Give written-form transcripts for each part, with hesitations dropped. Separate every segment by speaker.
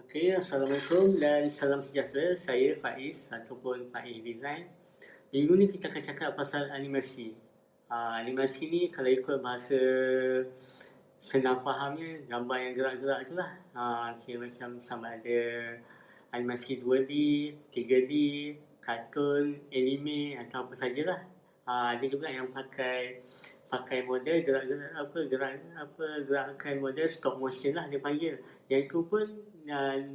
Speaker 1: Okey, Assalamualaikum dan salam sejahtera. Saya Faiz ataupun Faiz Design. Minggu ni kita akan cakap pasal animasi. Animasi ni kalau ikut bahasa senang fahamnya, gambar yang gerak-gerak tu lah. Kira macam sama ada animasi 2D, 3D, kartun, anime atau apa sajalah. Ada juga yang pakai model gerakan model stop motion lah dia panggil. Yang itu pun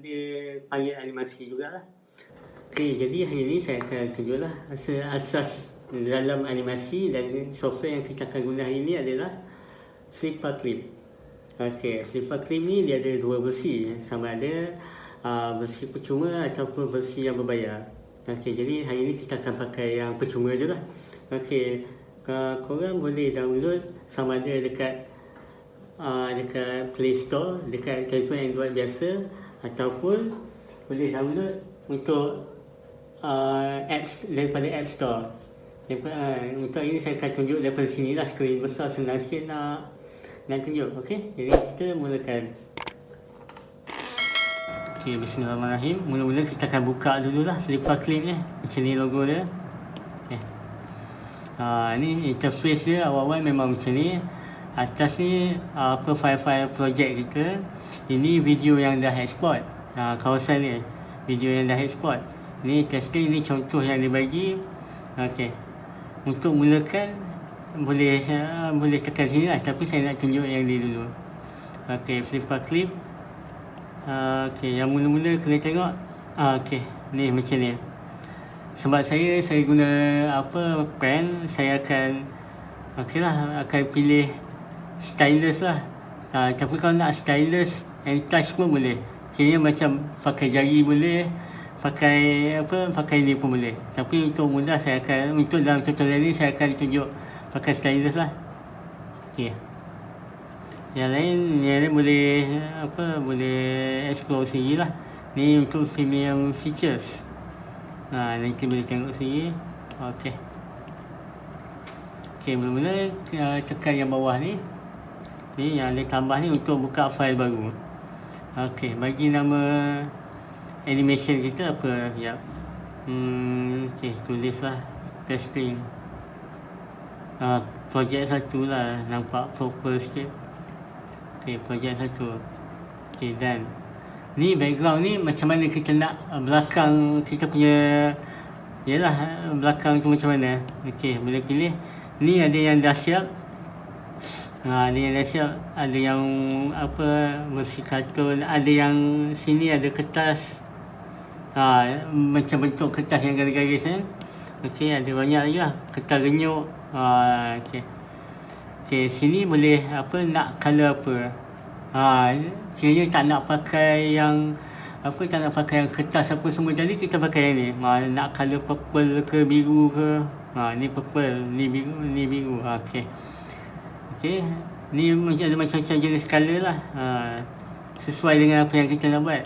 Speaker 1: dia panggil animasi jugalah. Okey, jadi hari ni saya akan tunjuklah asas dalam animasi dan software yang kita akan guna hari ni adalah Flipperclip. Okey, Flipperclip ni dia ada dua versi, sama ada versi percuma ataupun versi yang berbayar. Okey, jadi hari ni kita akan pakai yang percuma je lah. Okey, korang boleh download sama ada dekat Play Store, dekat telefon Android biasa, ataupun boleh download untuk apps daripada App Store. Untuk ini saya akan tunjuk daripada sini lah, skrin besar, senang sikit nak tunjuk. Okey, jadi kita mulakan. Okey, bismillahirrahmanirrahim. Mula-mula kita akan buka dululah Flipperclip ni. Macam ni logo dia. Okey. Ni interface dia awal-awal memang macam ni. Atas ni file-file projek kita. Ini video yang dah export. Kawasan ni video yang dah export. Ni testing, ni contoh yang dibagi. Okey. Untuk mulakan boleh tekan sini lah, tapi saya nak tunjuk yang ni dulu. Okey, Flipperclip. Okey, yang mula-mula kena tengok. Okey, ni macam ni. Sebab saya guna pen, saya akan pilih stylus lah. Tapi kalau nak stylus and touch pun boleh. Kira macam pakai jari boleh, pakai ni pun boleh. Tapi untuk mudah untuk dalam tutorial ni saya akan tunjuk pakai stylus lah. Okey. Yang lain boleh explore sendiri lah. Ni untuk premium features. Nanti boleh tengok sendiri. Okey. Okey, mula-mula tekan yang bawah ni. Ni yang ada tambah ni untuk buka file baru. Okey, bagi nama animation kita apa? Sekejap. Okey, tulislah testing. Projek 1 lah, nampak proper sikit. Okey, projek 1. Okey, dan ni background ni macam mana kita nak belakang kita punya, belakang tu macam mana. Okey, boleh pilih. Ni ada yang dah siap. Ada yang dah siap, ada yang versi kartun, ada yang sini ada kertas. Macam bentuk kertas yang garis-garis kan. Okey, ada banyak lagi lah. Kertas renyuk. Okey. Okey, sini boleh nak color apa. Kiranya tak nak pakai yang kertas apa semua, jadi kita pakai yang ni. Nak color purple ke biru ke. Ni purple, ni biru. Okey. Okey, ni ada macam-macam jenis color lah. Sesuai dengan apa yang kita nak buat.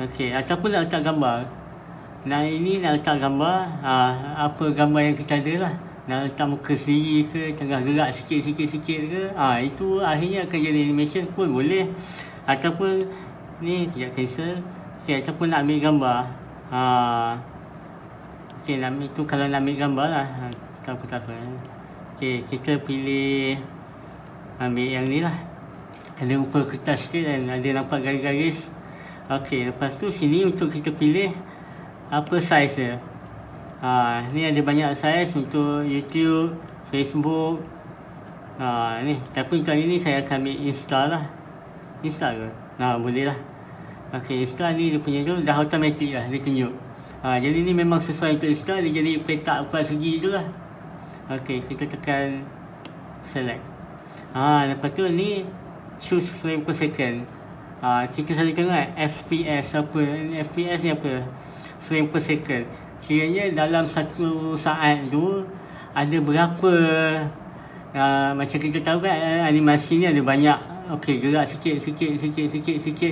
Speaker 1: Okey, ataupun nak letak gambar. Nak letak gambar, apa gambar yang kita ada lah. Nak letak muka sendiri ke, tengah gerak sikit ke. Itu akhirnya akan jadi animation pun boleh. Ataupun ni sekejap cancel. Okey, ataupun nak ambil gambar. Okey, kalau nak ambil gambar lah. Tak apa. Okey, kita pilih ambil yang ni lah. Ada rupa kertas sikit kan, ada nampak garis-garis. Okey, lepas tu sini untuk kita pilih apa saiz dia. Ni ada banyak saiz untuk YouTube, Facebook. Ni, tapi untuk hari ni saya akan ambil Insta lah. Insta ke? Boleh lah. Okey, Insta ni dia punya tu dah automatic lah, dia tunjuk. Jadi ni memang sesuai untuk Insta, dia jadi petak 4 segi tu lah. Okey, kita tekan select. Lepas tu ni choose frame per second. Kita selalu tengok FPS apa. FPS ni apa? Frame per second. Kiranya dalam satu saat tu ada berapa, macam kita tahu kan, animasi ni ada banyak. Okey, gerak sikit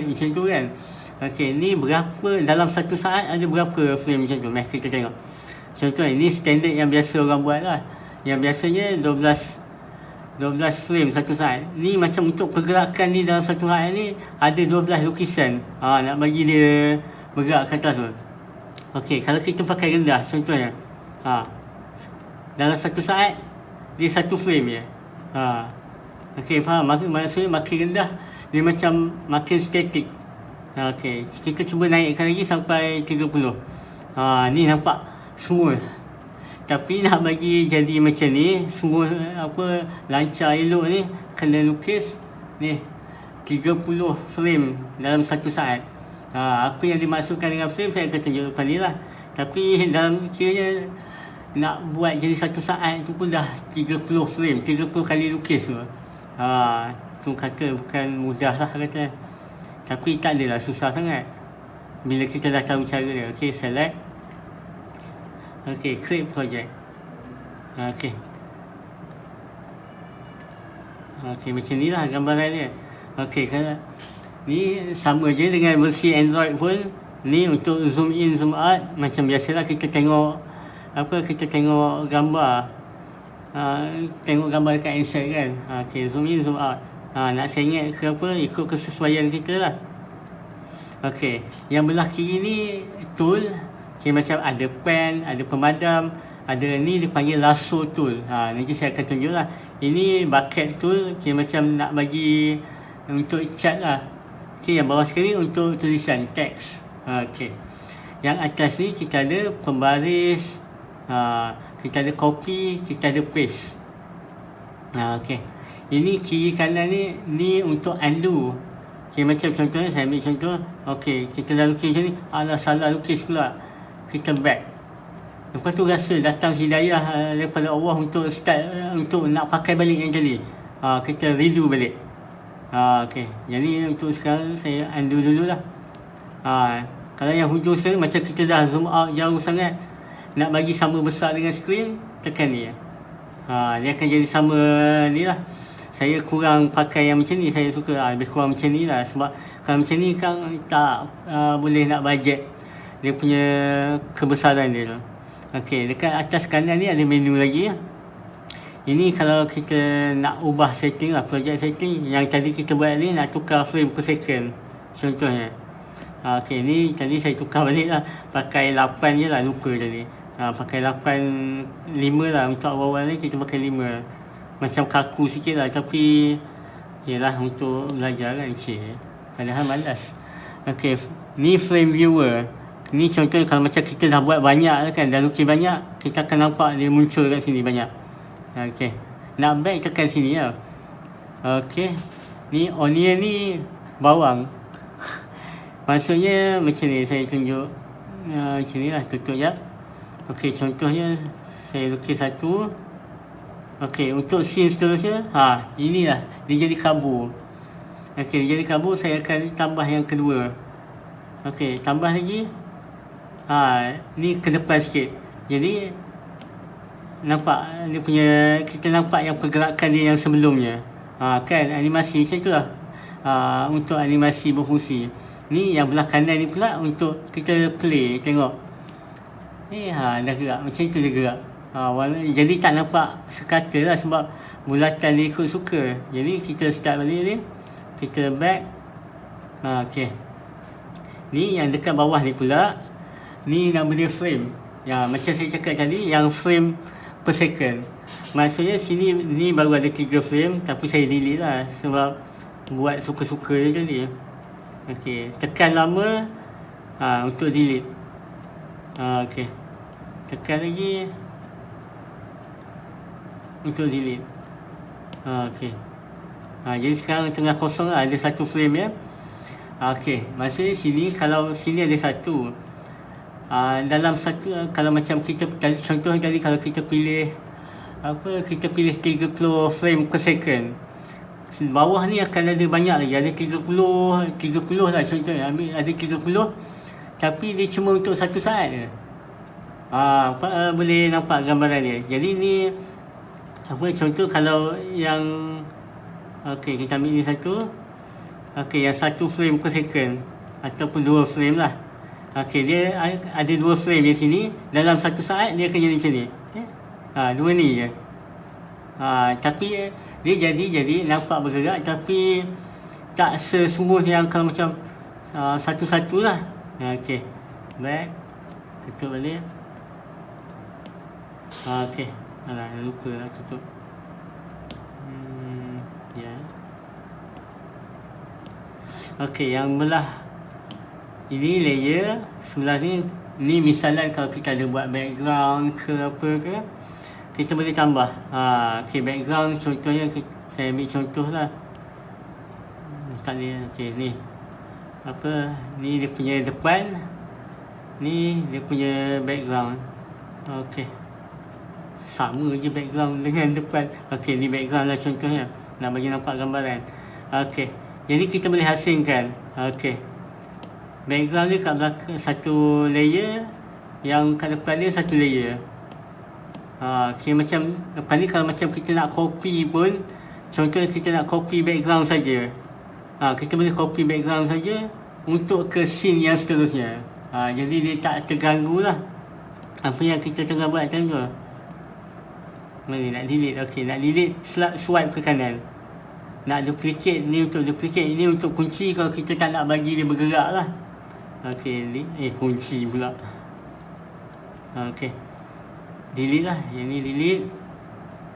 Speaker 1: macam tu kan. Okey, ni berapa dalam satu saat ada berapa frame macam tu. Mari kita tengok. Contoh ni standard yang biasa orang buat lah. Yang biasanya 12 12 frame satu saat. Ni macam untuk pergerakan ni dalam satu saat ni ada 12 lukisan. Nak bagi dia bergerak ke atas tu. Okey, kalau kita pakai rendah contohnya. Dalam satu saat dia satu frame je. Okey, faham? Maksudnya makin rendah dia macam makin statik. Okey, kita cuba naikkan lagi sampai 30. Ni nampak smooth. Tapi nak bagi jadi macam ni semua lancar elok ni, kena lukis ni 30 frame dalam satu saat. Apa yang dimaksudkan dengan frame saya akan tunjuk lepas ni lah. Tapi dalam kiranya nak buat jadi satu saat tu pun dah 30 frame, 30 kali lukis tu. Tu kata bukan mudah lah kata. Tapi tak adalah susah sangat bila kita dah tahu cara dia. Okey, select. Okey, create project. Okey, macam ni lah gambaran dia. Okey, kalau ni sama je dengan versi Android pun. Ni untuk zoom in, zoom out. Macam biasalah kita tengok kita tengok gambar. Tengok gambar dekat handset kan. Okey, zoom in, zoom out. Nak sengit ke apa, ikut kesesuaian kita lah. Okey, yang belah kiri ni tool. Okay, macam ada pen, ada pemadam, ada ni dipanggil lasso tool. Nanti saya akan tunjuk lah. Ini bucket tool. Okay, macam nak bagi untuk cat lah. Okay, yang bawah sekali untuk tulisan teks. Okay, yang atas ni kita ada pembaris, kita ada copy, kita ada paste. Okay, ini kiri kanan ni untuk undo. Okay, macam contohnya saya ambil contoh. Okay, kita dah lukis macam ni, salah lukis pula. Kita back. Lepas tu rasa datang hidayah daripada Allah untuk start, untuk nak pakai balik yang tadi. Kita redo balik. Okey, jadi untuk sekarang saya undo dulu lah. Kalau yang hujung sekali macam kita dah zoom out jauh sangat, nak bagi sama besar dengan skrin, tekan ni. Dia akan jadi sama ni lah. Saya kurang pakai yang macam ni, saya suka lebih kurang macam ni lah. Sebab kalau macam ni kan tak boleh nak budget dia punya kebesaran dia. Okey, dekat atas kanan ni ada menu lagi. Ini kalau kita nak ubah setting lah, project setting. Yang tadi kita buat ni nak tukar frame per second contohnya. Okey, ni tadi saya tukar balik lah, pakai 8 je lah, lupa tadi. Pakai 8, 5 lah. Untuk awal-awal ni kita pakai 5. Macam kaku sikit lah, tapi yelah untuk belajar kan. Padahal malas. Okey, ni frame viewer. Ni contoh kalau macam kita dah buat banyak kan, dah lukis banyak, kita akan nampak dia muncul kat sini banyak. Okey, nak back tekan sini lah. Okey, ni onion ni bawang. Maksudnya macam ni, saya tunjuk macam ni lah, tutup jap. Okey, contohnya saya lukis satu. Okey, untuk scene seterusnya, inilah dia jadi kabur. Okey, dia jadi kabur, saya akan tambah yang kedua. Okey, tambah lagi. Ni ke depan sikit. Jadi nampak dia punya, kita nampak yang pergerakan dia yang sebelumnya. Kan animasi macam itulah. Untuk animasi berfungsi. Ni yang belah kanan ni pula untuk kita play, tengok. Dah gerak, macam itu dia gerak. Jadi tak nampak sekata lah sebab bulatan dia ikut suka. Jadi kita start balik ni, kita back. Okey, ni yang dekat bawah ni pula, ni nama dia frame. Macam saya cakap tadi, yang frame per second. Maksudnya sini ni baru ada 3 frame, tapi saya delete lah sebab buat suka-suka je tadi. Okey, tekan lama untuk delete. Okey, tekan lagi untuk delete. Okey, jadi sekarang tengah kosong lah, ada 1 frame ya. Okey, maksudnya sini, kalau sini ada 1, dalam satu, kalau macam kita contoh tadi, kalau kita pilih kita pilih 30 frame per second, bawah ni akan ada banyak lagi, ada 30 lah contohnya, ada 30, tapi dia cuma untuk satu saat je. Boleh nampak gambaran dia. Jadi ni contoh kalau yang okey, kita ambil ni satu. Okey, yang 1 frame per second ataupun 2 frame lah. Okey, dia ada 2 frame di sini. Dalam satu saat dia akan jadi macam ni. 2 ni je. Tapi Dia jadi nampak bergerak tapi tak sesmooth yang kalau macam satu-satu lah. Okey, back, tutup balik. Okey, alah lupa lah tutup. Ya. Okey, yang belah ini layer, sebelah ni misalan kalau kita ada buat background ke apa ke, kita boleh tambah. Okey, background contohnya saya ambil contoh lah. Tak ni, okey ni. Apa, ni dia punya depan, ni dia punya background. Okey. Sama je background dengan depan. Okey, ni background lah contohnya. Nak bagi nampak gambaran. Okey. Jadi kita boleh asingkan. Okey. Background dia kat belakang satu layer, yang kat depan dia satu layer. Okay, macam depan ni kalau macam kita nak copy pun, contohnya kita nak copy background saja. Kita boleh copy background saja untuk ke scene yang seterusnya. Jadi dia tak terganggu lah apa yang kita tengah buat time tu. Mana nak delete? Okey, nak delete swipe ke kanan. Nak duplicate, ni untuk duplicate, ini untuk kunci kalau kita tak nak bagi dia bergerak lah. Okey, kunci pula. Okey, delete lah. Yang ni delete,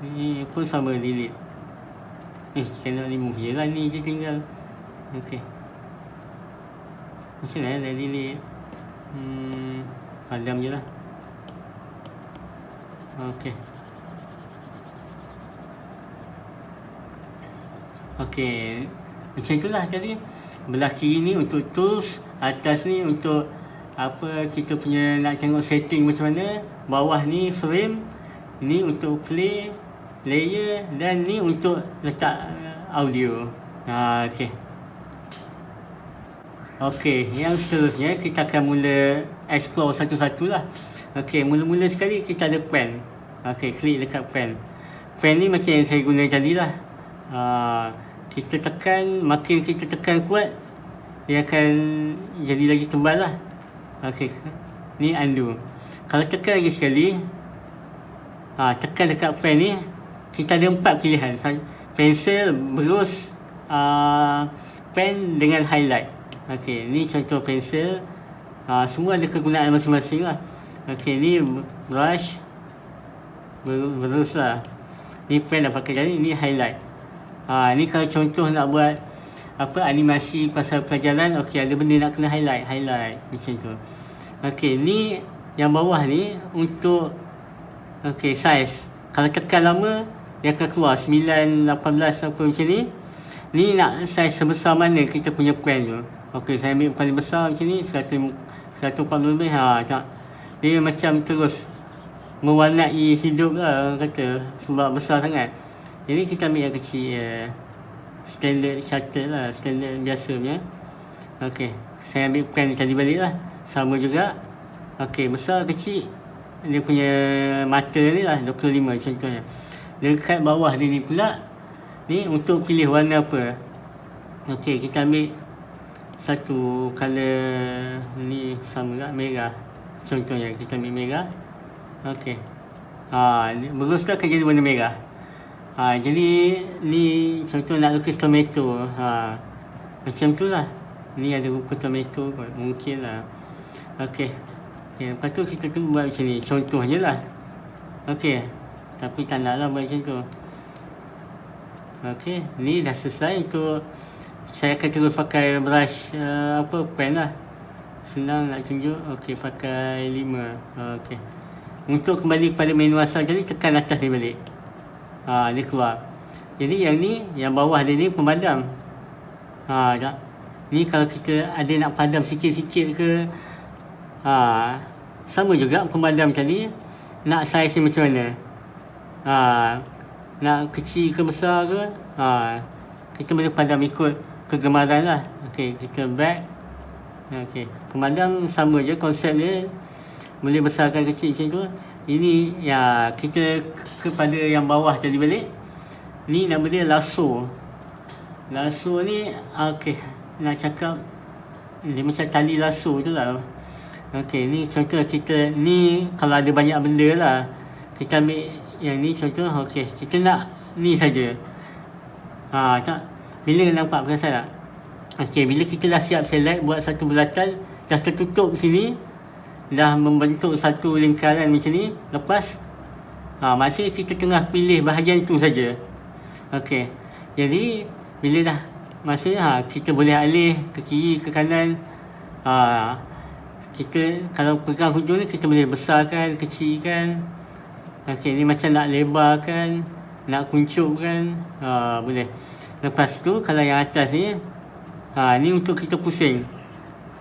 Speaker 1: ni pun sama delete. Cannot remove je lah, ni je tinggal. Okey, macam mana nak delete? Padam je lah. Okey. Okey, macam itulah tadi. Belah kiri ni untuk tools, atas ni untuk apa, kita punya nak tengok setting macam mana. Bawah ni frame, ni untuk play, layer, dan ni untuk letak audio. Okey. Okey, yang seterusnya kita akan mula explore satu-satu lah. Okey, mula-mula sekali kita ada pen. Okey, klik dekat pen. Pen ni macam yang saya guna tadi lah. Kita tekan, makin kita tekan kuat, dia akan jadi lagi tebal lah. Okey, ni undo. Kalau tekan lagi sekali, tekan dekat pen ni, kita ada 4 pilihan. Pensel, brush, pen dengan highlight. Okey, ni contoh pensel. Semua ada kegunaan masing-masing lah. Okey, ni brush, brush lah. Ni pen dah pakai tadi, ni highlight. Ni kalau contoh nak buat apa, animasi pasal pelajaran, okey, ada benda nak kena highlight macam tu. Okey, ni yang bawah ni untuk okey size. Kalau tekan lama dia akan keluar 9, 18 apa macam ni. Ni nak size sebesar mana kita punya pen tu. Okey, saya ambil paling besar macam ni, 140 lebih. Tak. Dia macam terus mewarnai hidup lah orang kata, sebab besar sangat. Jadi kita ambil yang kecil, standard shutter lah, standard biasa punya. Okey, saya ambil pen tadi balik lah, sama juga. Okey, besar kecil dia punya mata ni lah 25 contohnya. Dekat bawah dia ni pula, ni untuk pilih warna apa. Okey, kita ambil satu colour ni sama juga, merah contohnya. Kita ambil merah. Okey, berus tu akan jadi warna merah. Jadi ni contoh nak lukis tomato, macam tu lah. Ni ada rupa tomato kot, mungkin lah. Okey, lepas tu kita tu buat macam ni, contoh je lah. Okey, tapi tak nak lah buat macam tu. Okey, ni dah selesai. Untuk saya akan terus pakai brush, pen lah. Senang nak tunjuk. Okey, pakai 5. Okey, untuk kembali kepada menu asal tadi, tekan atas ni balik. Dia keluar. Jadi yang ni, yang bawah dia ni pemadam. Tak. Ni kalau kita ada nak padam sikit-sikit ke, sama juga pemadam tadi. Nak saiz ni macam mana, nak kecil ke besar ke, kita boleh padam ikut kegemaran lah. Okey, kita back. Okey, pemadam sama je konsep dia, boleh besarkan kecil macam tu. Ini ya, kita kepada yang bawah tadi balik. Ni nama dia lasso. Lasso ni okey, nak cakap dia macam tali lasso tu lah. Okey, ni contoh kita ni kalau ada banyak benda lah. Kita ambil yang ni contoh. Okey, kita nak ni saja. Tak. Bila nampak perasan tak? Okey, bila kita dah siap select buat satu bulatan, dah tertutup sini, dah membentuk satu lingkaran macam ni. Lepas maksudnya kita tengah pilih bahagian tu saja. Okey. Jadi bila dah maksudnya kita boleh alih ke kiri ke kanan. Kita kalau pegang hujung ni kita boleh besarkan, kecilkan. Okey, ni macam nak lebarkan, nak kuncupkan, boleh. Lepas tu kalau yang atas ni, ni untuk kita pusing.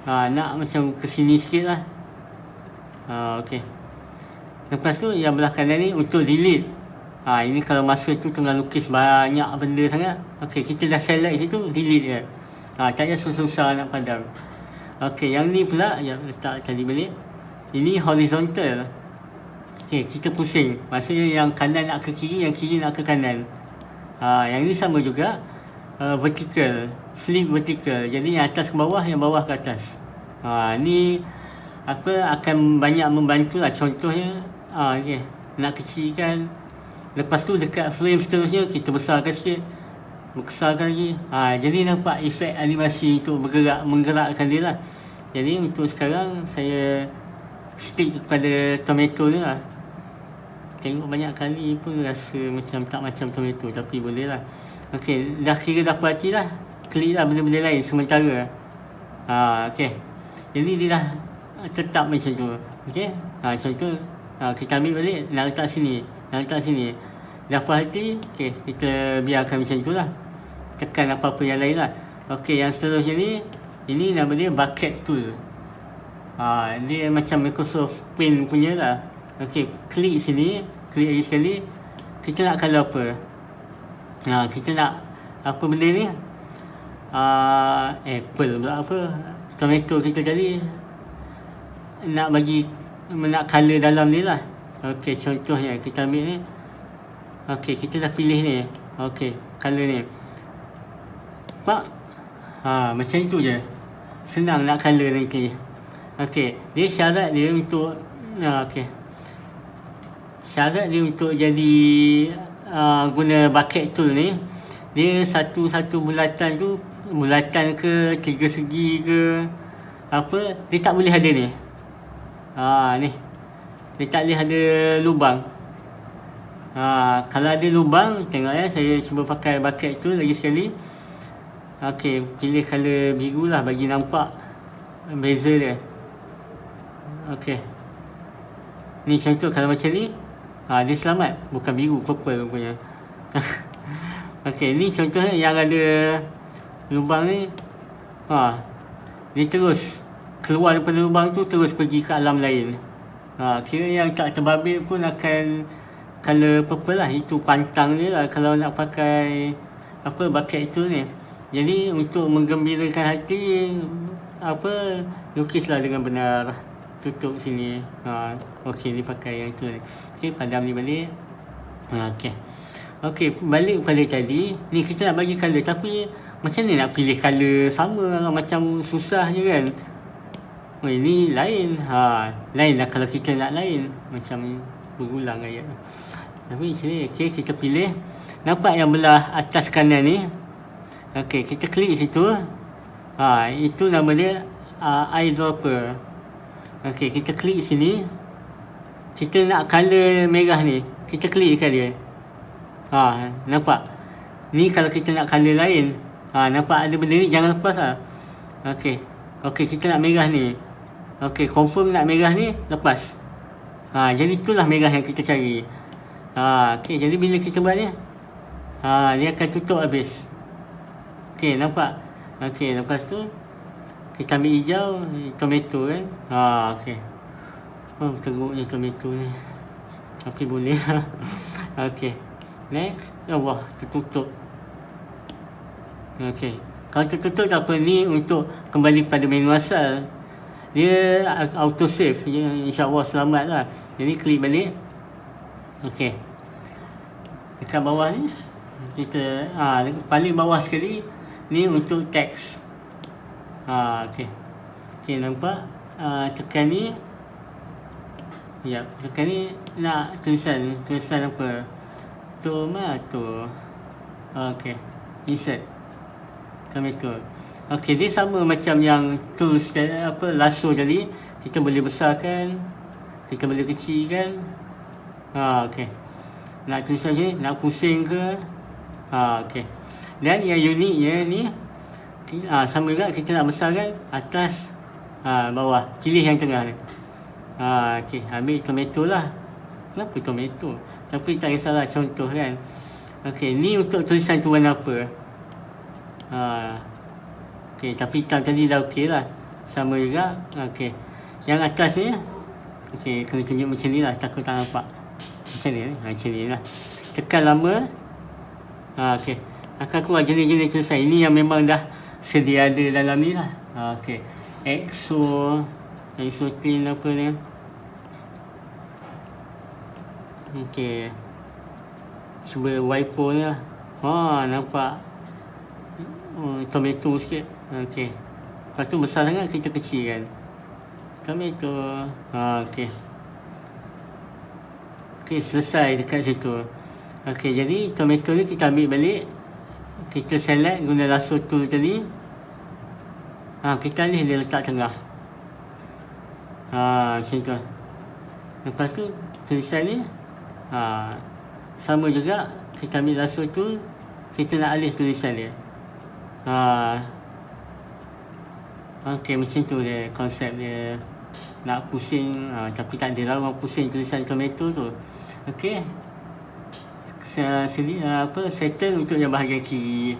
Speaker 1: Nak macam ke sini sikit lah. Okey. Lepas tu yang belah kanan ni untuk delete. Ini kalau masa tu tengah lukis banyak benda sangat. Okey, kita dah select situ, delete je. Tak payah susah-susah nak padam. Okey, yang ni pula, letak tadi balik. Ini horizontal. Okey, kita pusing. Maksudnya yang kanan nak ke kiri, yang kiri nak ke kanan. Yang ni sama juga. Vertical. Flip vertical. Jadi yang atas ke bawah, yang bawah ke atas. Ni akan banyak membantu lah. Contohnya, okay, nak kecilkan. Lepas tu dekat frame seterusnya, kita besarkan sikit. Besarkan lagi. Jadi nampak efek animasi untuk menggerakkan dia lah. Jadi untuk sekarang, saya stick kepada tomato ni lah. Tengok banyak kali pun rasa macam tak macam tomato, tapi boleh lah. Okey, dah kira dah puas hati lah. Klik lah benda-benda lain sementara. Okey. Jadi dia dah tetap macam tu. Okey. Contoh, kita ambil balik, nak letak sini. Dah puas hati, okey, kita biarkan macam tu lah. Tekan apa-apa yang lain lah. Okey, yang seterusnya ni, ini nama dia bucket tool. Dia macam Microsoft Paint punya lah. Okey, klik sini, klik lagi sekali. Kita nak colour apa? Kita nak apa benda ni? Apple pula apa? Tomato kita tadi nak colour dalam ni lah. Okey, contohnya kita ambil ni. Okey, kita dah pilih ni. Okey, colour ni. Nampak? Macam tu je. Senang nak colour nanti. Okey, dia syarat dia untuk syarat dia untuk jadi guna bucket tool ni, dia satu bulatan tu, bulatan ke, tiga segi ke apa, dia tak boleh ada ni. Ni dia tak boleh ada lubang. Kalau ada lubang, tengok ya, saya cuba pakai bucket tool lagi sekali. Okey, pilih colour biru lah bagi nampak beza dia. Okey, ni contoh kalau macam ni, dia selamat, bukan biru, purple rupanya. Okey, ni contohnya yang ada lubang ni. Dia terus keluar daripada lubang tu, terus pergi ke alam lain. Kira yang tak terbabit pun akan colour purple lah. Itu pantang dia lah kalau nak pakai bucket tu ni. Jadi untuk menggembirakan hati, lukislah dengan benar. Tutup sini. Okey, ni pakai yang tu ni. Okey, padam ni balik. Okey, balik pada tadi. Ni kita nak bagi colour, tapi macam ni nak pilih colour sama, macam susah je kan. Ini lain. Lain lah kalau kita nak lain. Macam berulang ayat. Tapi macam ni, okey, kita pilih. Nampak yang belah atas kanan ni? Okey, kita klik situ. Itu nama dia eyedropper. Okey, kita klik sini. Kita nak colour merah ni, kita klik dekat dia. Nampak? Ni kalau kita nak colour lain. Nampak ada benda ni, jangan lepas lah. Okey, kita nak merah ni. Okey, confirm nak merah ni, lepas. Jadi itulah merah yang kita cari. Okey, jadi bila kita buat ni, dia akan tutup habis. Okey, nampak? Okey, lepas tu kita ambil hijau, tomato kan. Okey. Teruknya tomato ni. Tapi boleh. Okey. Next. Allah, tertutup. Okey. Kalau tertutup tak apa, ni untuk kembali pada menu asal. Dia auto save. InsyaAllah selamat lah. Jadi klik balik. Okey. Dekat bawah ni, kita paling bawah sekali, ni untuk teks. Okey, nampak? Tekan ni. Ya, tekan ni nak tulisan apa? Tomato. Okey. insert tomato. Okey, dia sama macam yang tools lasso tadi. Kita boleh besarkan, kita boleh kecilkan. Okey. Nak tulisan je, nak pusing ke. Okey. Dan yang uniknya ni, sama juga kita nak besarkan atas, bawah. Pilih yang tengah ni. Okey, ambil tomato lah. Kenapa tomato? Tapi tak kisahlah, contoh kan. Okey, ni untuk tulisan tu warna apa? Okey, tapi hitam tadi dah okey lah. Sama juga. Okey. Yang atas ni, okey, kena tunjuk macam ni lah. Takut tak nampak. Macam ni. Macam ni lah. Tekan lama. Okey. Akan keluar jenis-jenis tulisan. Ini yang memang dah sedia ada dalam ni lah. Okey. Exo clean apa ni. Okey. Cuba wiper ni lah. Nampak tomato sikit. Okey. Lepas tu besar sangat kita kecilkan. Tomato. Okey. Okey, selesai dekat situ. Okey, jadi tomato ni kita ambil balik. Kita select guna lasso tool tadi. Kita ni dia letak tengah. Macam tu. Lepas tu tulisan ni sama juga, kita ambil lasso tool, kita nak alih tulisan dia. Okey, macam tu dia konsep dia. Nak pusing, tapi tak ada lah orang pusing tulisan tomato tu. Okey. Settle untuk yang bahagian kiri.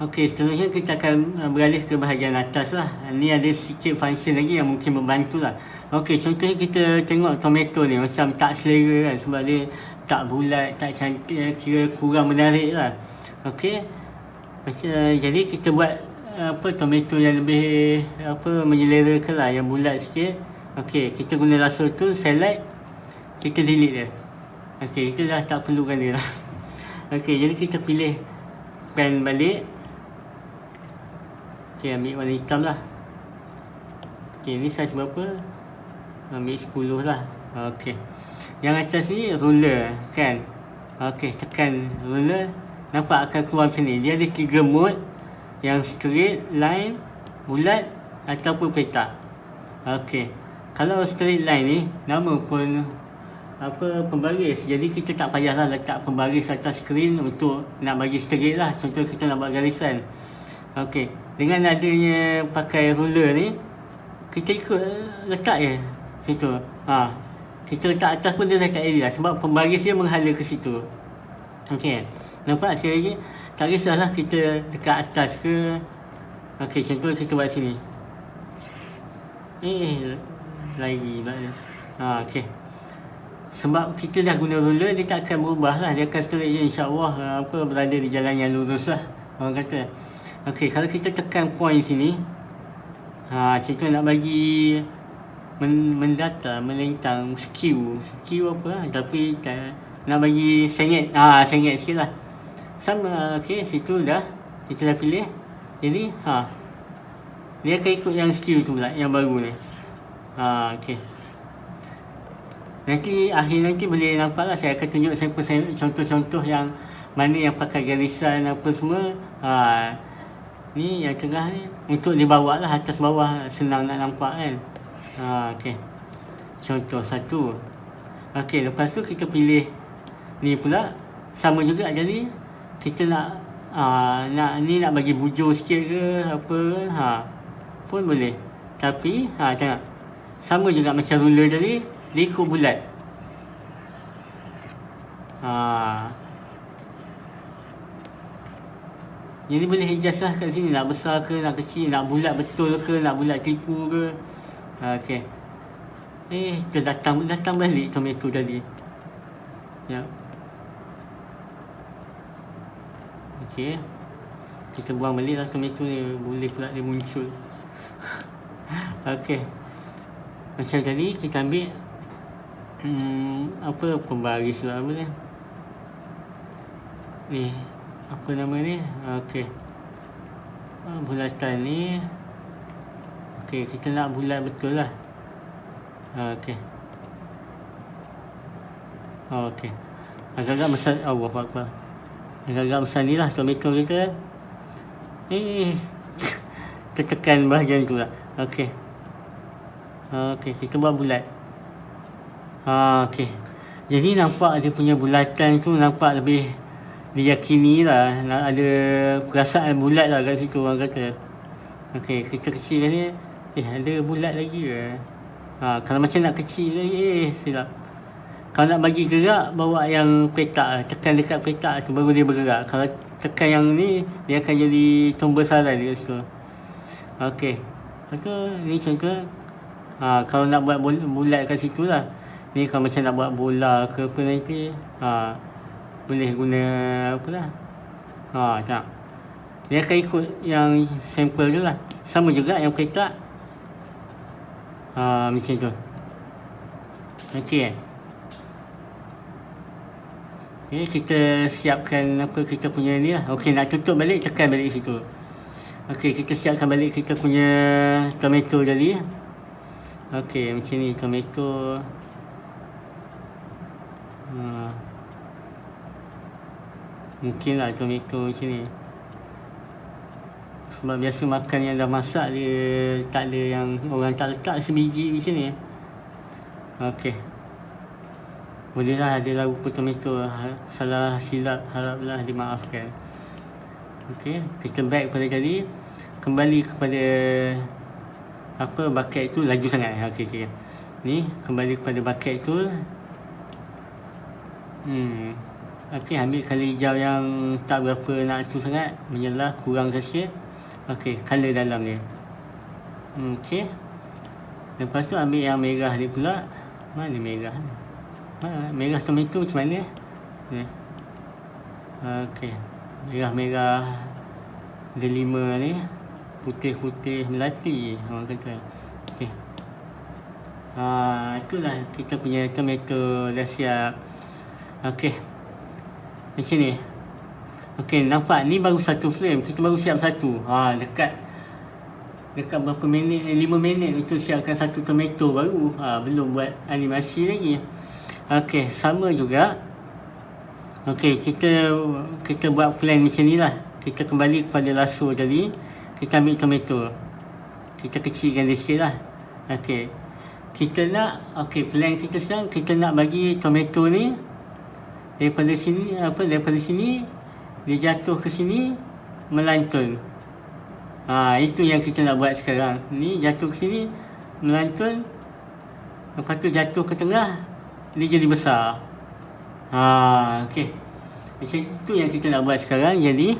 Speaker 1: Okey, seterusnya kita akan beralih ke bahagian atas lah. Ni ada sikit function lagi yang mungkin membantu lah. Okey, contohnya kita tengok tomato ni macam tak selera kan, sebab dia tak bulat, tak cantik, kira kurang menarik lah. Okey, jadi kita buat tomato yang lebih menyelerakan lah, yang bulat sikit. Okey, kita guna lasso tu, select, kita delete dia. Okey, kita dah tak perlukan dia lah. Okey, jadi kita pilih pen balik. Okey, ambil warna hitam lah. Okey, ni saiz berapa? Ambil 10 lah. Okey. Yang atas ni ruler kan. Okey, tekan ruler. Nampak akan keluar macam ni. Dia ada 3 mode. Yang straight, line, bulat ataupun petak. Okey. Kalau straight line ni, nama pun pembaris. Jadi kita tak payahlah letak pembaris atas skrin untuk nak bagi straight lah. Contoh kita nak buat garisan. Okey. Dengan adanya pakai ruler ni, kita ikut letak je situ. Kita letak atas pun dia dah tak area sebab pembaris dia menghala ke situ. Okey. Nampak sekali lagi? Tak kisahlah kita dekat atas ke. Okey, contoh kita buat sini. Lagi okey. Sebab kita dah guna ruler, dia tak akan berubah lah. Dia akan straight je, insyaAllah berada di jalan yang lurus lah, orang kata. Okey, kalau kita tekan point sini, contoh nak bagi mendata, melintang, skew apa, tapi nak bagi sengit, sengit sikit lah. Sama, okey, situ dah, kita dah pilih. Jadi, dia akan ikut yang skew tu pula, yang baru ni. Okey. Nanti boleh nampak lah, saya akan tunjuk sampel contoh-contoh yang mana yang pakai garisan apa semua. Ni yang tengah ni untuk dibawa lah, atas bawah senang nak nampak kan. Okey. Contoh satu. Okey, lepas tu kita pilih ni pula. Sama juga, jadi kita nak nak bagi bujur sikit ke apa, pun boleh. Tapi tengok. Sama juga macam ruler tadi, dia ikut bulat. Jadi boleh adjust lah kat sini, nak besar ke, nak kecil, nak bulat betul ke, nak bulat tipu ke. Okey. Kita datang balik tomato tadi. Ya. Okey. Kita buang balik lah tomato ni, boleh pula dia muncul. Okey. Macam tadi kita ambil pembaris pula apa ni. Ni apa nama ni? Okey. Bulatan ni. Okey, kita nak bulat betul lah. Okey. Okey. Agak-agak besar. Allahu Akbar. agak-agak besar ni lah tomato kita. Tertekan bahagian tu lah. Okey. Okey, kita buat bulat. Okey. Jadi nampak dia punya bulatan tu nampak lebih diyakini lah. Ada perasaan bulat lah kat situ orang kata. Okey, kita kecilkan ni. Ada bulat lagi ke? Kalau macam nak kecil lagi, silap. Kalau nak bagi gerak, bawa yang petak lah. Tekan dekat petak tu baru dia bergerak. Kalau tekan yang ni, dia akan jadi tombol saran dekat situ. Okey. Lepas tu, ni contoh. Kalau nak buat bulat kat situ lah. Ni kalau macam nak buat bola ke apa nanti, boleh guna apa lah. Tak. Dia akan ikut yang sampel tu lah. Sama juga yang petak. Macam tu. Okey. Okay, kita siapkan apa kita punya ni lah. Okey, nak tutup balik, tekan balik situ. Okey, kita siapkan balik kita punya tomato tadi. Okey, macam ni tomato. Mungkin lah tomato macam ni. Sebab biasa makan yang dah masak dia tak ada yang orang tak letak sebiji macam ni. Okey. Bolehlah adalah rupa tomato. Salah silap, haraplah dimaafkan. Okey, kita back pada tadi. Kembali kepada apa bucket tu laju sangat. Okey. Ni kembali kepada bucket tu. Okey, ambil colour hijau yang tak berapa nak tu sangat, menyelah kurang sikit. Okey, colour dalam dia. Okey. Lepas tu ambil yang merah ni pula. Mana merah ni? Merah tomato macam mana? Ni. Okey. Merah-merah delima ni. Putih-putih melati orang kata. Okey. Itulah kita punya tomato dah siap. Okey. Macam ni. Okey, nampak ni baru satu frame. Kita baru siap satu. Dekat berapa minit, 5 minit untuk siapkan satu tomato baru. Belum buat animasi lagi. Okey, sama juga. Okey, kita buat plan macam ni lah. Kita kembali kepada lasso tadi. Kita ambil tomato. Kita kecilkan dia sikit lah. Okey. Plan kita sekarang, kita nak bagi tomato ni daripada sini dia jatuh ke sini, melantun. Itu yang kita nak buat sekarang. Ni jatuh ke sini, melantun. Lepas tu jatuh ke tengah, dia jadi besar. Okey. Macam itu yang kita nak buat sekarang. Jadi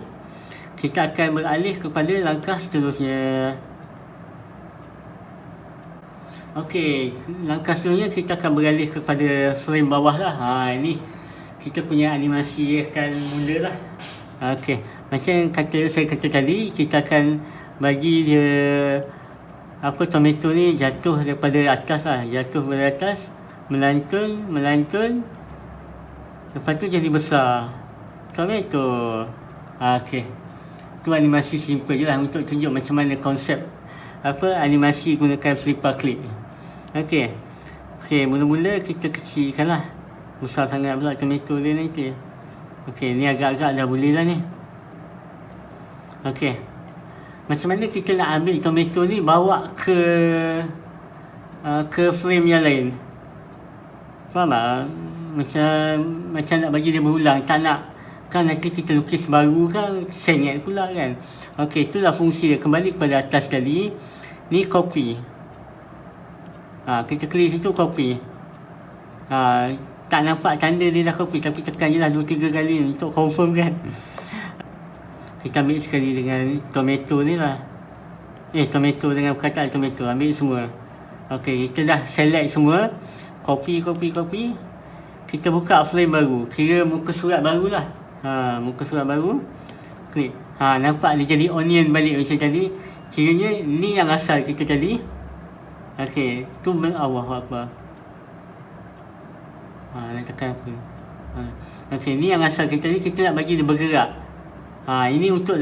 Speaker 1: kita akan beralih kepada langkah seterusnya. Okey, langkah seterusnya kita akan beralih kepada frame bawah lah. Ini kita punya animasi akan mula lah. Okey, macam saya kata tadi, kita akan bagi dia tomato ni jatuh daripada atas lah. Jatuh daripada atas, melantun. Lepas tu jadi besar tomato. Okey, tu animasi simple je lah untuk tunjuk macam mana konsep animasi gunakan flipper clip. Okey, mula-mula kita kecilkan lah. Besar sangat pula tomato dia nanti. Okey, ni agak-agak dah boleh lah ni. Okey, macam mana kita nak ambil tomato ni bawa ke frame yang lain? Faham tak? Macam nak bagi dia berulang. Tak nak kan nanti kita lukis baru kan, sengit pula kan. Okey, itulah fungsi dia. Kembali kepada atas tadi. Ni copy. Kita klik situ copy. Tak nampak tanda dia dah copy, tapi tekan je lah 2-3 kali untuk confirm kan. Kita ambil sekali dengan tomato ni lah. Tomato dengan perkataan tomato. Ambil semua. Okey, kita dah select semua. Copy. Kita buka frame baru. Kira muka surat baru lah. Muka surat baru. Klik. Nampak dia jadi onion balik macam tadi. Kiranya ni yang asal kita tadi. Okey, tu Allah Akbar. Nak tekan apa? Okey, ni yang asal kita ni, kita nak bagi dia bergerak. Ini untuk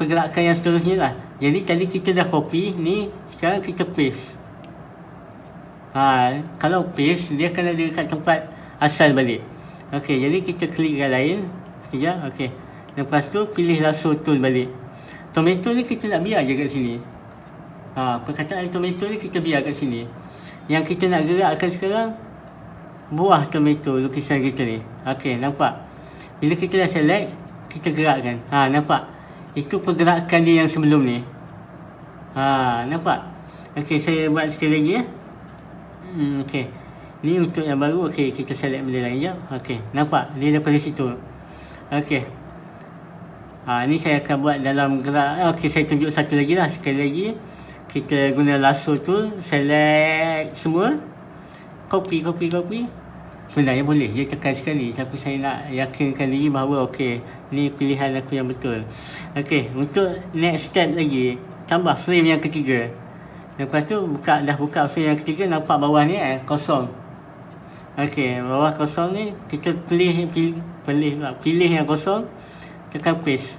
Speaker 1: pergerakan yang seterusnya lah. Jadi tadi kita dah copy, ni sekarang kita paste. Kalau paste, dia akan ada dekat tempat asal balik. Okey, jadi kita klik kat lain. Sekejap, okey. Lepas tu pilih lasso tool balik. Tomato ni kita nak biar je kat sini. Perkataan tomato ni kita biar kat sini. Yang kita nak gerakkan sekarang buah tomato lukisan kita ni. Okey, nampak? Bila kita dah select, kita gerakkan. Nampak? Itu pergerakan dia yang sebelum ni. Nampak? Okey, saya buat sekali lagi ya. Okey. Ni untuk yang baru. Okey, kita select benda lain jap. Okey, nampak? Dia daripada situ. Okey. Ni saya akan buat dalam gerak. Okey, saya tunjuk satu lagi lah. Sekali lagi. Kita guna lasso tu. Select semua. Copy. Sebenarnya boleh je tekan sekali. Tapi saya nak yakinkan diri bahawa okey, ni pilihan aku yang betul. Okey, untuk next step lagi. Tambah frame yang ketiga. Lepas tu dah buka frame yang ketiga. Nampak bawah ni kosong. Okey, bawah kosong ni kita pilih yang kosong. Tekan paste.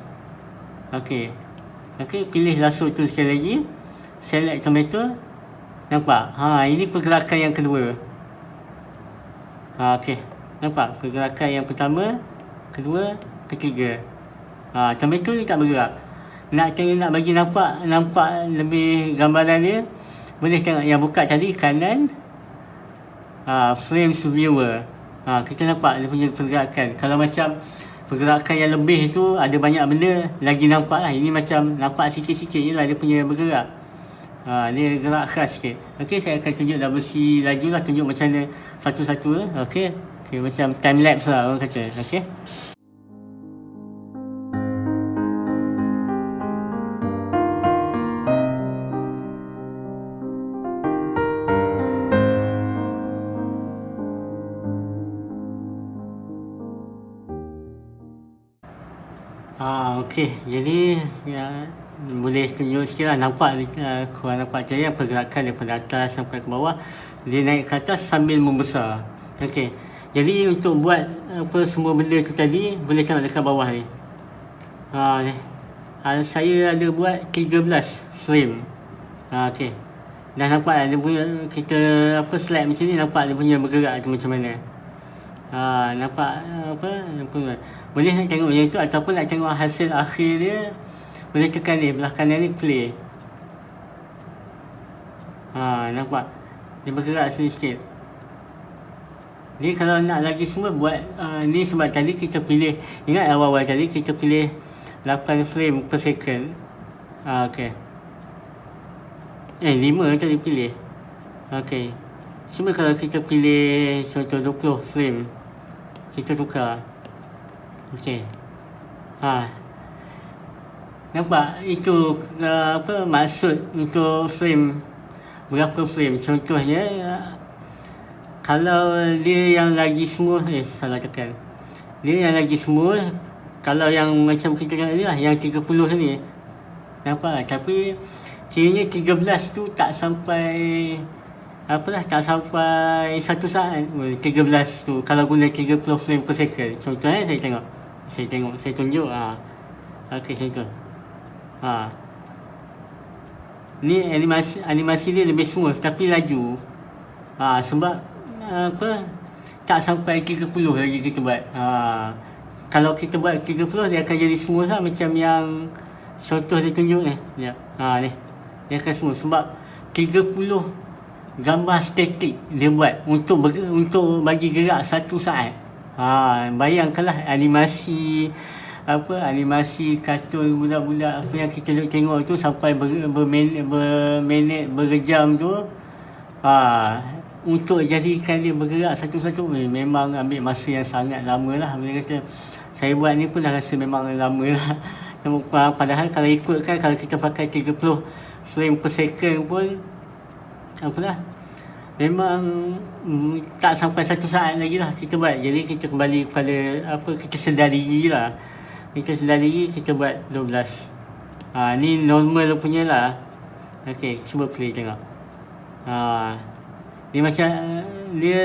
Speaker 1: Okey, pilih lasso tu sekali lagi. Select tomato. Nampak? Ini pergerakan yang kedua. Okey, nampak? Pergerakan yang pertama, kedua, ketiga. Tomato ni tak bergerak. Nak bagi nampak lebih gambaran dia, boleh tengok yang buka tadi kanan. Frame to viewer. Kita nampak dia punya pergerakan. Kalau macam pergerakan yang lebih tu ada banyak benda lagi nampak lah. Ini macam nampak sikit-sikit je lah dia punya bergerak. Dia gerak khas sikit. Okey, saya akan tunjuk dah versi laju lah. Tunjuk macam mana satu-satu. Okey, macam time lapse lah orang kata. Okey. Okey, jadi boleh tunjuk sikit lah. Nampak korang nampak je pergerakan daripada atas sampai ke bawah. Dia naik ke atas sambil membesar. Okey, jadi untuk buat semua benda tu tadi, boleh tengok dekat bawah ni. Saya ada buat 13 frame. Okey, dah nampak dia punya, kita slide macam ni, nampak dia punya bergerak tu macam mana. Nampak boleh nak tengok macam tu, ataupun nak tengok hasil akhir dia, boleh tekan ni belah kanan ni, play. Nampak dia bergerak sikit. Ni kalau nak lagi semua buat ni, sebab tadi kita pilih, ingat awal-awal tadi kita pilih 8 frame per second. Okey, 5 tadi pilih. Okey, cuma kalau kita pilih contoh 20 frame, kita tukar. Okey. Nampak itu maksud untuk frame, berapa frame. Contohnya kalau dia yang lagi smooth, salah tekan. Dia yang lagi smooth, kalau yang macam kita tengok ni lah, yang 30 ni, nampak. Tapi kiranya 13 tu tak sampai tak sampai 1 saat. 13 tu kalau guna 30 frame per second. Contohnya saya tunjuk. Okey, saya tu. Ni animasi dia lebih smooth tapi laju. Sebab tak sampai 30 lagi kita buat. Kalau kita buat 30, dia akan jadi smooth lah, macam yang contoh dia tunjuk ni. Ni. Dia akan smooth sebab 30 gambar statik dia buat untuk bagi gerak 1 saat. Bayangkanlah animasi kartun budak-budak apa yang kita tengok tu sampai berminit, berjam tu. Untuk jadikan dia bergerak satu-satu, memang ambil masa yang sangat lama lah. Bila kata saya buat ni pun dah rasa memang lama lah. Padahal kalau ikutkan, kalau kita pakai 30 frame per second pun memang tak sampai 1 saat lagi lah kita buat. Jadi kita kembali kepada kita sedar diri lah. Kita buat 12. Ni normal punya lah. Okey, cuba play tengok. Dia macam dia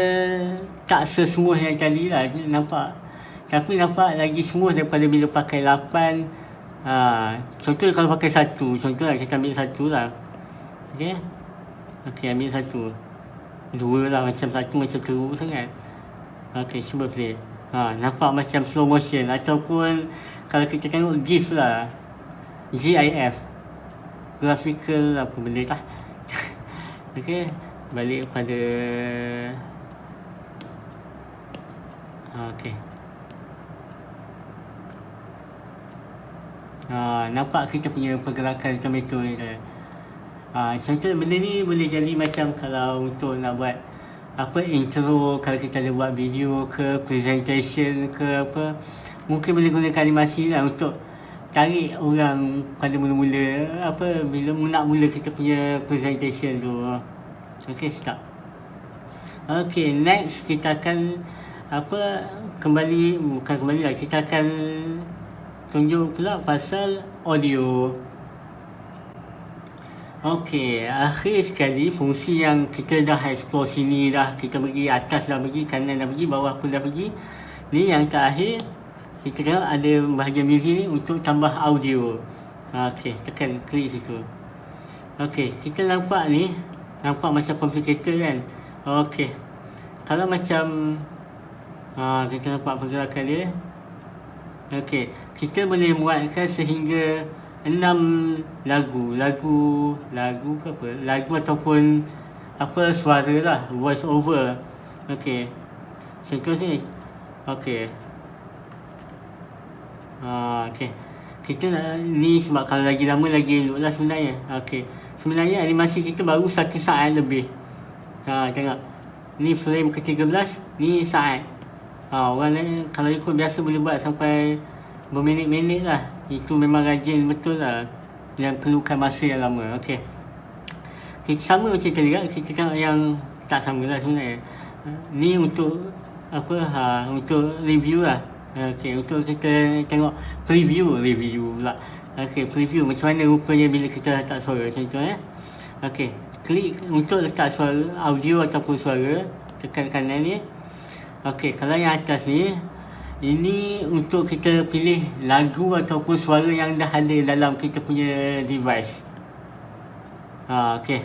Speaker 1: tak sesmooth yang tadi lah, nampak. Tapi nampak lagi smooth daripada bila pakai 8. Contoh kalau pakai 1, contoh lah, kita ambil 1 lah. Okey, ambil 1. 2 lah, macam 1 macam teruk sangat. Okey, cuba play. Nampak macam slow motion, ataupun kalau kita tengok GIF lah, GIF, graphical apa benda lah. Okey, balik pada okey. Nampak kita punya pergerakan tomato ni. Contoh benda ni boleh jadi macam kalau untuk nak buat apa intro, kalau kita ada buat video ke presentation ke apa, mungkin boleh gunakan animasi lah untuk tarik orang pada mula-mula apa, bila nak mula kita punya presentation tu. Okey, start. Okey, next kita akan bukan kembali lah, kita akan tunjuk pula pasal audio. Okey, akhir sekali fungsi yang kita dah explore sini dah, kita pergi atas dah pergi, kanan dah pergi, bawah pun dah pergi. Ni yang terakhir, kita tengok ada bahagian music ni untuk tambah audio. Okey, tekan klik situ. Okey, kita nampak macam complicated kan. Okey, kalau macam kita nampak pergerakan dia. Okey, kita boleh buatkan sehingga 6 lagu ke apa, lagu ataupun apa suara lah, voice over. Okey, contoh ni. Okey, okey, kita ni sebab kalau lagi lama lagi elok lah sebenarnya. Okey, sebenarnya animasi kita baru 1 saat lebih. Tengok, ni frame ke-13, ni saat. Orang lain kalau ikut biasa boleh buat sampai berminit-minit lah. Itu memang rajin betul lah, yang perlukan masa yang lama. Okey, kita sama macam tadi kan, kita tengok yang tak sama lah sebenarnya. Ni untuk apa, untuk review lah. Okey, untuk kita tengok review pula. Okey, preview macam mana rupanya bila kita letak suara. Contoh okey, klik untuk letak suara audio ataupun suara, tekan kanan ni. Okey, kalau yang atas ni, ini untuk kita pilih lagu ataupun suara yang dah ada dalam kita punya device. Okey.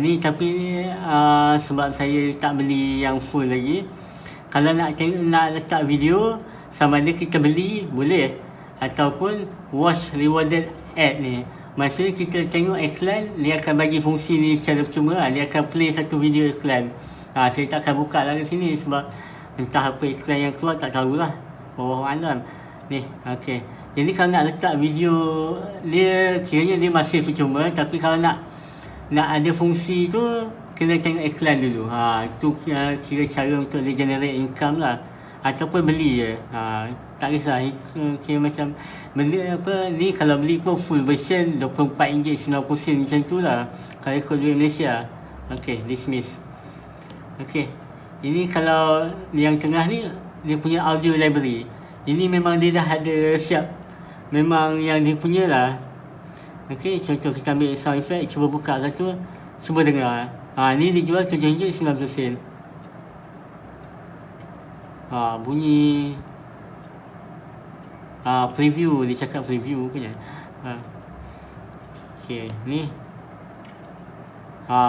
Speaker 1: Ni tapi sebab saya tak beli yang full lagi. Kalau nak letak video, sama ada kita beli boleh, ataupun watch rewarded ad ni. Maksudnya kita tengok iklan, dia akan bagi fungsi ni secara percuma. Dia akan play satu video iklan. Saya tak akan buka lah kat sini sebab entah apa iklan yang keluar, tak tahulah. Wallahu alam. Ni, okey. Jadi kalau nak letak video, dia kiranya dia masih percuma, tapi kalau nak ada fungsi tu, kena tengok iklan dulu. Itu kira cara untuk dia generate income lah. Ataupun beli je. Tak kisah. Kira macam benda apa ni, kalau beli pun full version RM24.90 macam tu lah, kalau ikut duit Malaysia. Okey, dismiss. Okey, ini kalau yang tengah ni, dia punya audio library. Ini memang dia dah ada siap, memang yang dia punya lah. Okey, contoh kita ambil sound effect, cuba buka satu, cuba dengar. Ni dijual RM7.90. Bunyi preview, dia cakap preview punya. Okey, ni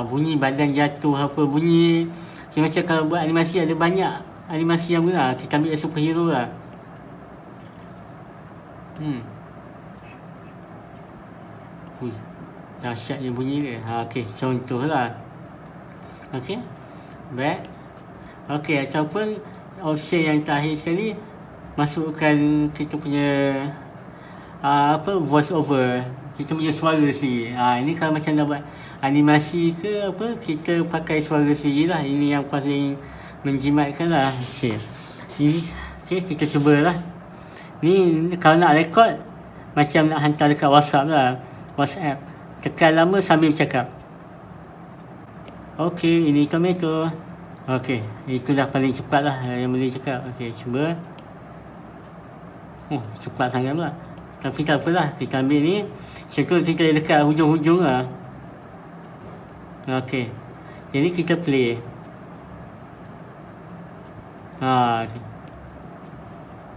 Speaker 1: bunyi badan jatuh apa, bunyi macam kalau buat animasi, ada banyak animasi yang guna. Kita ambil superhero lah. Dahsyatnya bunyi dia. Okey, contoh lah. Okey, back. Okey, ataupun option yang terakhir sekali, masukkan kita punya voice over, kita punya suara sendiri. Ini kalau macam nak buat animasi ke apa, kita pakai suara sendiri lah. Ini yang paling menjimatkan lah. Ini kita cubalah. Ni kalau nak rekod, macam nak hantar dekat WhatsApp, tekan lama sambil bercakap. Okey, ini tomato. Okey, itu dah paling cepat lah yang boleh cakap. Okey, cuba. Cepat sangat pula. Tapi tak apalah, kita ambil ni. Contoh kita dekat hujung-hujung lah. Okey, jadi kita play.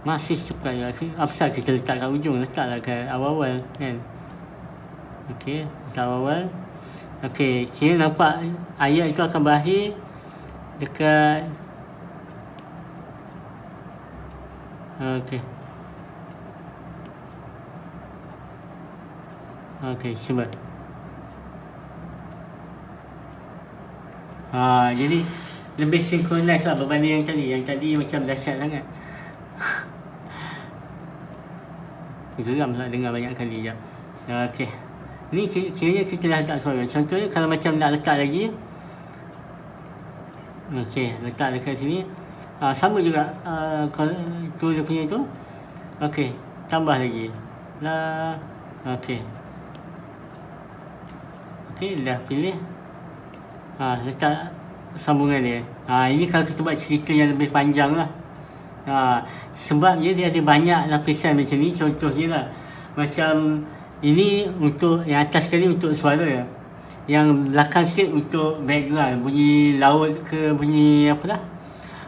Speaker 1: Masih cepat lah. Apa kita letak kat hujung, letaklah kat awal-awal kan. Okey, letak awal. Okey, kira nampak ayat itu akan berakhir dekat Okey. Okey, cuba. Jadi lebih synchronize lah berbanding yang tadi. Yang tadi macam dahsyat sangat. Geram lah dengar banyak kali je. Okey. Ni kiranya kita dah letak suara. Contohnya kalau macam nak letak lagi. Okey, letak dekat sini. Sama juga kalau tu dia punya tu. Okey, tambah lagi. Okey. Okey, dah pilih. Letak sambungan dia. Ini kalau kita buat cerita yang lebih panjang lah. Sebab dia ada banyak lapisan macam ni. Contohnya lah, macam ini untuk yang atas sekali untuk suara, yang belakang sikit untuk background, bunyi laut ke bunyi apa dah,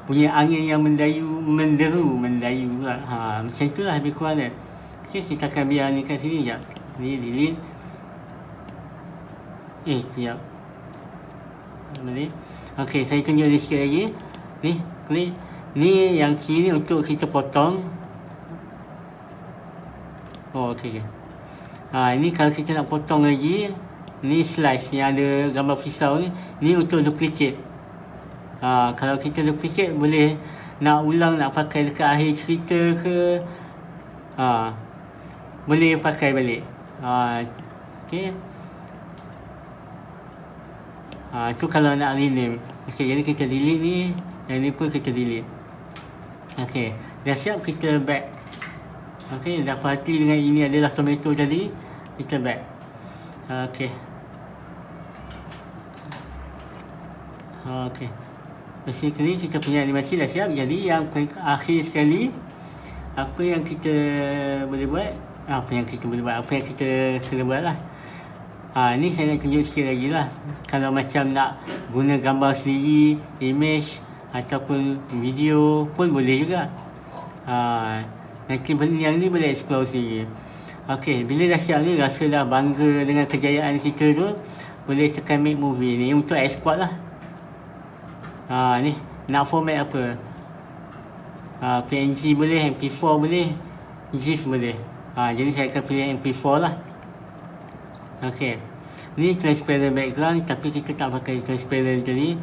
Speaker 1: bunyi angin yang menderu pula. Macam itulah lebih kurang dia. Okey, kita akan biar ni kat sini sekejap. Ni delete. Sekejap. Okey, saya tunjuk ni sikit lagi. Ni, klik. Ni yang kiri untuk kita potong. Okey. Ini kalau kita nak potong lagi, ni slice yang ada gambar pisau ni. Ni untuk duplicate. Kalau kita duplicate boleh nak ulang, nak pakai dekat akhir cerita ke, boleh pakai balik. Okey. Itu kalau nak rename. Okey, jadi kita delete ni. Yang ni pun kita delete. Okey, dah siap, kita back. Okey, dah perhati dengan ini adalah tomato tadi. Kita back. Okey. Basically kita punya animasi dah siap. Jadi yang akhir sekali, apa yang kita boleh buat, apa yang kita kena buat lah. Ni saya nak tunjuk sikit lagi lah. Kalau macam nak guna gambar sendiri, image ataupun video pun boleh juga. Nanti yang ni boleh explore sendiri. Okey, bila dah siap ni, rasa dah bangga dengan kejayaan kita tu, boleh tekan make movie ni untuk export lah. Ni nak format apa, PNG boleh, MP4 boleh, GIF boleh. Jadi saya akan pilih MP4 lah. Okey, ni transparent background, tapi kita tak pakai transparent tadi.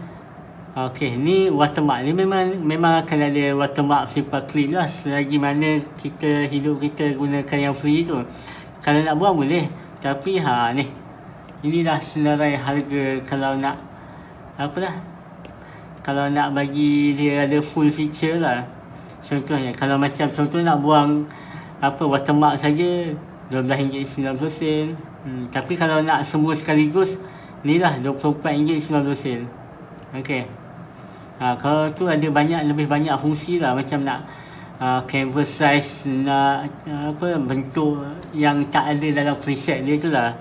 Speaker 1: Okey, ni watermark. Ni memang akan ada watermark simple clip lah, selagi mana kita hidup kita gunakan yang free tu. Kalau nak buang boleh, tapi ni inilah senarai harga. Kalau nak kalau nak bagi dia ada full feature lah. Contohnya kalau macam nak buang watermark saja, RM12.90. Tapi kalau nak semua sekaligus, ni lah RM24.90. Okey. Kalau tu ada lebih banyak fungsi lah, macam nak canvas size, nak bentuk yang tak ada dalam preset dia tu lah.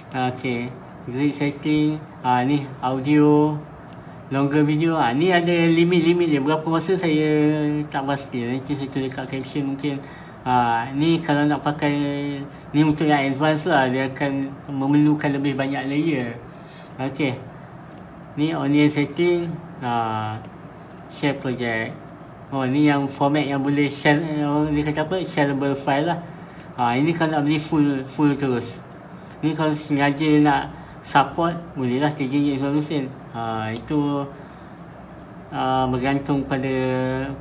Speaker 1: Okey, grid setting, ni audio, longer video. Ni ada limit dia, berapa masa saya tak pasti, nanti saya tulis kat caption mungkin. Ni kalau nak pakai ni untuk yang advance lah, dia akan memerlukan lebih banyak layer. Okey, ni onion setting, share project. Ni yang format yang boleh share, dia kata apa, shareable file lah. Ini kalau nak beli full terus. Ni kalau sengaja nak support, boleh lah RM3.90. Itu bergantung pada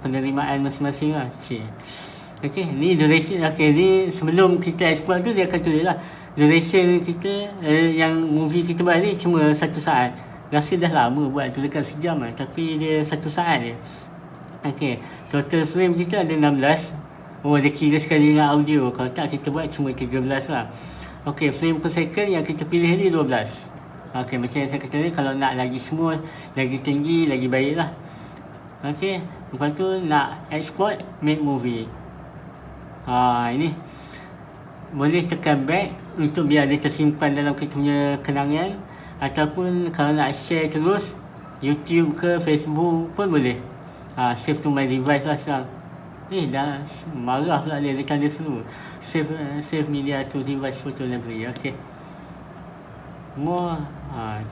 Speaker 1: penerimaan masing-masing lah. Okey, ni duration. Okey, ni sebelum kita export tu dia akan tulis lah duration kita, yang movie kita buat ni cuma 1 saat. Rasa dah lama buat tu, dekat sejam lah, tapi dia 1 saat je. Okey, total frame kita ada 16. Dia kira sekali dengan audio. Kalau tak, kita buat cuma 13 lah. Okey, frame per second yang kita pilih ni 12. Okey, macam yang saya kata ni, kalau nak lagi smooth, lagi tinggi, lagi baik lah. Okey, lepas tu nak export make movie. Ini boleh tekan back untuk biar dia tersimpan dalam kita punya kenangan, ataupun kalau nak share terus YouTube ke Facebook pun boleh. Save to my device lah sekarang. Dah marah pula dia tanda seru. Save media to device photo library. Okey, more,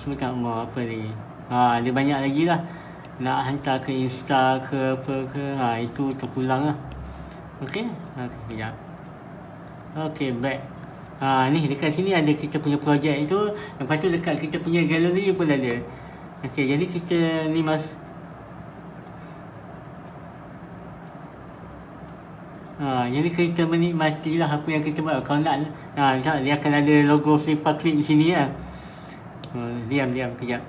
Speaker 1: cuma tak more apa lagi. Ada banyak lagi lah, nak hantar ke Insta ke apa ke, itu terpulang lah. Okey? Okey, kejap. Okey, baik. Ni dekat sini ada kita punya projek tu, lepas tu dekat kita punya galeri pun ada. Okey, jadi kita ni jadi kita menikmatilah apa yang kita buat. Kalau nak, dia akan ada logo Flipper Clip di sini lah. Diam kejap.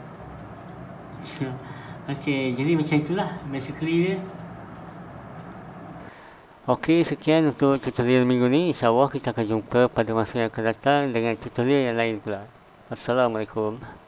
Speaker 1: Okey, jadi macam itulah basically dia. Okey, sekian untuk tutorial minggu ni. InsyaAllah kita akan jumpa pada masa yang akan datang dengan tutorial yang lain pula. Assalamualaikum.